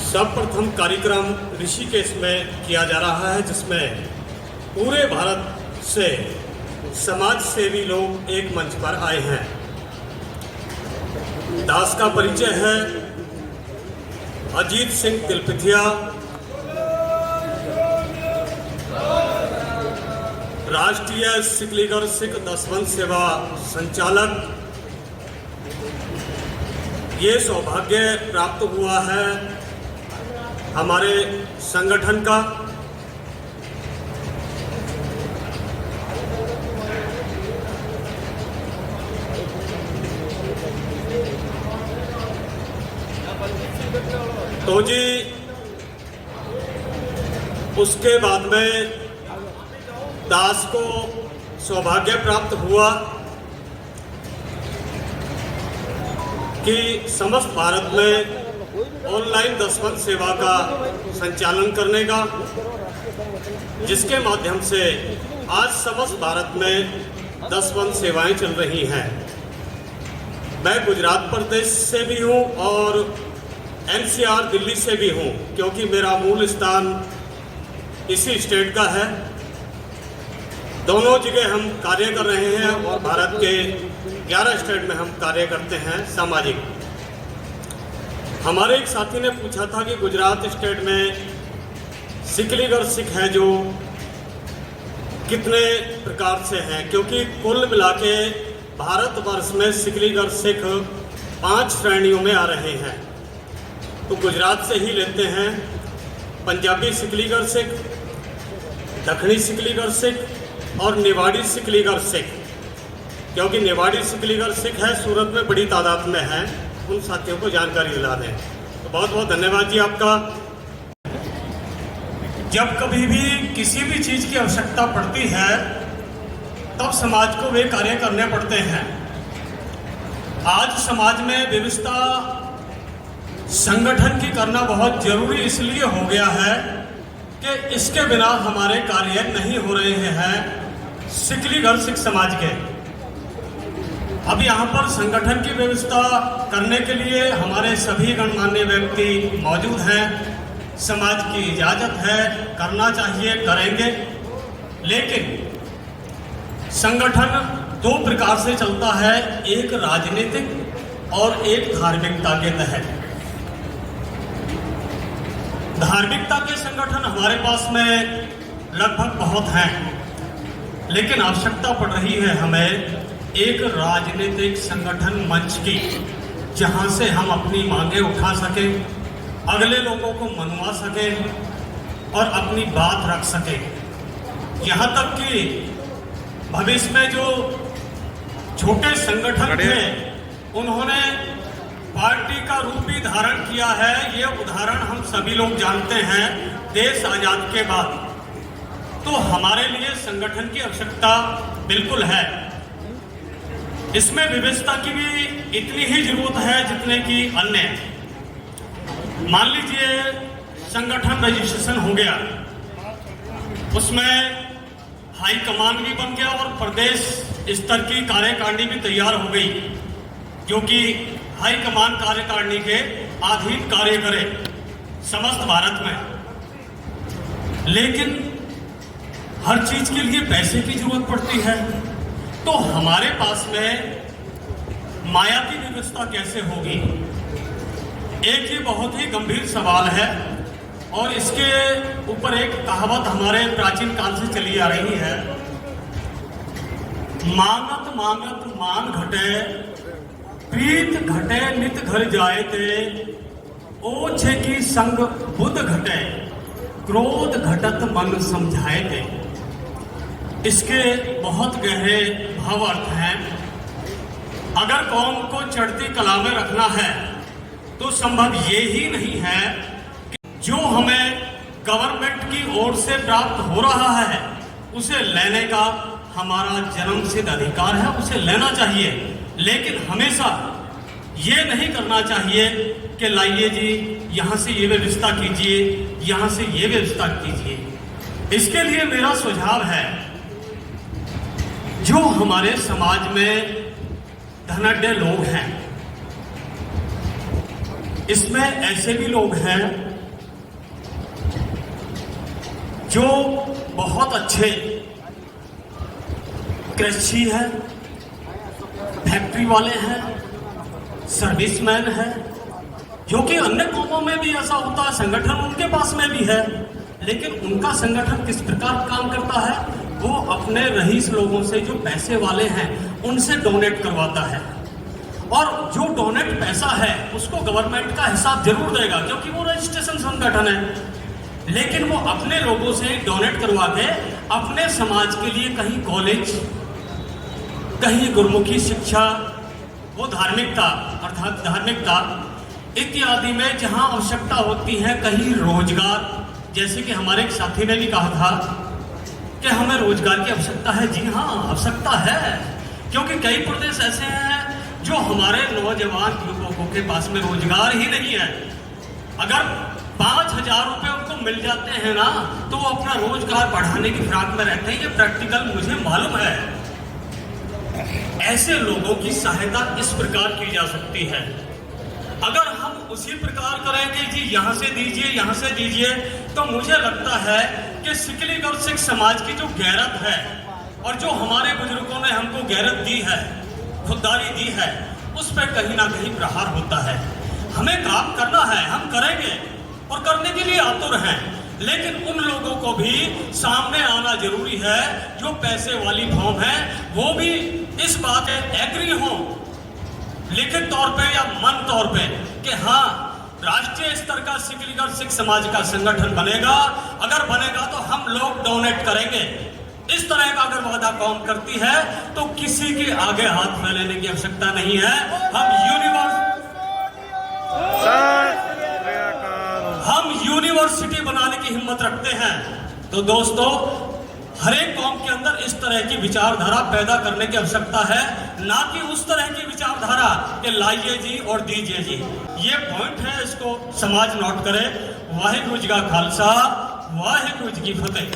सर्वप्रथम कार्यक्रम ऋषिकेश में किया जा रहा है, जिसमें पूरे भारत से समाज सेवी लोग एक मंच पर आए हैं। दास का परिचय है अजीत सिंह तिलपिथिया, राष्ट्रीय सिख लीग और सिख दसवंश सेवा संचालक। ये सौभाग्य प्राप्त हुआ है हमारे संगठन का। तो जी उसके बाद में दास को सौभाग्य प्राप्त हुआ कि समस्त भारत में ऑनलाइन दसवंश सेवा का संचालन करने का, जिसके माध्यम से आज समस्त भारत में दसवंश सेवाएं चल रही हैं। मैं गुजरात प्रदेश से भी हूं और NCR दिल्ली से भी हूं, क्योंकि मेरा मूल स्थान इसी स्टेट का है। दोनों जगह हम कार्य कर रहे हैं और भारत के 11 स्टेट में हम कार्य करते हैं सामाजिक। हमारे एक साथी ने पूछा था कि गुजरात स्टेट में सिख लीग और सिख है जो कितने प्रकार से हैं, क्योंकि कुल मिला के भारतवर्ष में सिख लीग और सिख 5 श्रेणियों में आ रहे हैं। तो गुजरात से ही लेते हैं पंजाबी सिख लीग और सिख, दक्षिणी सिख लीग और सिख और निवाड़ी सिख लीग और सिख। क्योंकि निवाड़ी सिख लीग और सिख है सूरत में बड़ी तादाद में है, उन साथियों को जानकारी दिला दें। तो बहुत बहुत धन्यवाद जी आपका। जब कभी भी किसी भी चीज की आवश्यकता पड़ती है तब समाज को वे कार्य करने पड़ते हैं। आज समाज में व्यवस्था संगठन की करना बहुत जरूरी इसलिए हो गया है कि इसके बिना हमारे कार्य नहीं हो रहे हैं सिख लीग और सिख समाज के। अब यहाँ पर संगठन की व्यवस्था करने के लिए हमारे सभी गणमान्य व्यक्ति मौजूद हैं। समाज की इजाजत है, करना चाहिए, करेंगे। लेकिन संगठन 2 प्रकार से चलता है, एक राजनीतिक और एक धार्मिकता के तहत। धार्मिकता के संगठन हमारे पास में लगभग बहुत हैं, लेकिन आवश्यकता पड़ रही है हमें एक राजनीतिक संगठन मंच की, जहां से हम अपनी मांगे उठा सकें, अगले लोगों को मनवा सकें और अपनी बात रख सकें। यहां तक कि भविष्य में जो छोटे संगठन थे उन्होंने पार्टी का रूप भी धारण किया है। ये उदाहरण हम सभी लोग जानते हैं देश आजाद के बाद। तो हमारे लिए संगठन की आवश्यकता बिल्कुल है। इसमें व्यवस्था की भी इतनी ही जरूरत है जितने की अन्य। मान लीजिए संगठन रजिस्ट्रेशन हो गया, उसमें हाई कमान भी बन गया और प्रदेश स्तर की कार्यकारिणी भी तैयार हो गई, जो कि हाई कमान कार्यकारिणी के अधीन कार्य करे समस्त भारत में। लेकिन हर चीज के लिए पैसे की जरूरत पड़ती है। तो हमारे पास में माया की व्यवस्था कैसे होगी? एक ही बहुत ही गंभीर सवाल है और इसके ऊपर एक कहावत हमारे प्राचीन काल से चली आ रही है, मांगत मांगत मान घटे, प्रीत घटे नित घर जाए ते, ओछे की संग बुध घटे, क्रोध घटत मन समझाए ते। इसके बहुत गहरे भाव अर्थ हैं। अगर कौम को चढ़ती कला में रखना है तो संभव ये ही नहीं है कि जो हमें गवर्नमेंट की ओर से प्राप्त हो रहा है उसे लेने का हमारा जन्मसिद्ध अधिकार है, उसे लेना चाहिए। लेकिन हमेशा ये नहीं करना चाहिए कि लाइए जी यहाँ से ये व्यवस्था कीजिए, यहाँ से ये व्यवस्था कीजिए। इसके लिए मेरा सुझाव है, जो हमारे समाज में धनाढ्य लोग हैं, इसमें ऐसे भी लोग हैं जो बहुत अच्छे कृषि है, फैक्ट्री वाले हैं, सर्विसमैन है, जो कि अन्य कौमों में भी ऐसा होता है, संगठन उनके पास में भी है, लेकिन उनका संगठन किस प्रकार काम करता है, वो अपने रईस लोगों से जो पैसे वाले हैं उनसे डोनेट करवाता है, और जो डोनेट पैसा है उसको गवर्नमेंट का हिसाब जरूर देगा क्योंकि वो रजिस्ट्रेशन संगठन है, लेकिन वो अपने लोगों से डोनेट करवा के अपने समाज के लिए कहीं कॉलेज, कहीं गुरुमुखी शिक्षा, वो धार्मिकता अर्थात धार्मिकता इत्यादि में जहां आवश्यकता होती है, कहीं रोजगार, जैसे कि हमारे एक साथी ने भी कहा था कि हमें रोजगार की आवश्यकता है। जी हाँ, आवश्यकता है, क्योंकि कई प्रदेश ऐसे हैं जो हमारे नौजवान युवकों के पास में रोजगार ही नहीं है। अगर 5,000 रुपये उनको मिल जाते हैं ना, तो वो अपना रोजगार बढ़ाने की फिराक में रहते हैं। ये प्रैक्टिकल मुझे मालूम है। ऐसे लोगों की सहायता इस प्रकार की जा सकती है। अगर हम उसी प्रकार करेंगे जी यहाँ से दीजिए, यहाँ से दीजिए, तो मुझे लगता है कि सिकली और सिख समाज की जो गैरत है और जो हमारे बुजुर्गों ने हमको गैरत दी है, खुददारी दी है, उस पर कहीं ना कहीं प्रहार होता है। हमें काम करना है, हम करेंगे और करने के लिए आतुर हैं, लेकिन उन लोगों को भी सामने आना जरूरी है जो पैसे वाली फॉर्म है, वो भी इस बात एग्री हो लिखित तौर पे या मन तौर पे कि हाँ, राष्ट्रीय स्तर का सिकलीगढ़ सिख समाज का संगठन बनेगा। अगर बनेगा तो हम लोग डोनेट करेंगे। इस तरह का अगर वादा कौम करती है तो किसी के आगे हाथ फैलाने की आवश्यकता नहीं है। हम यूनिवर्सिटी बनाने की हिम्मत रखते हैं। तो दोस्तों, हर एक कौम के अंदर इस तरह की विचारधारा पैदा करने की आवश्यकता है, ना कि उस तरह की विचारधारा कि लाइए जी और दीजिए जी। ये पॉइंट है, इसको समाज नोट करे। वाहिगुरु जी का खालसा, वाहिगुरु जी की फतेह।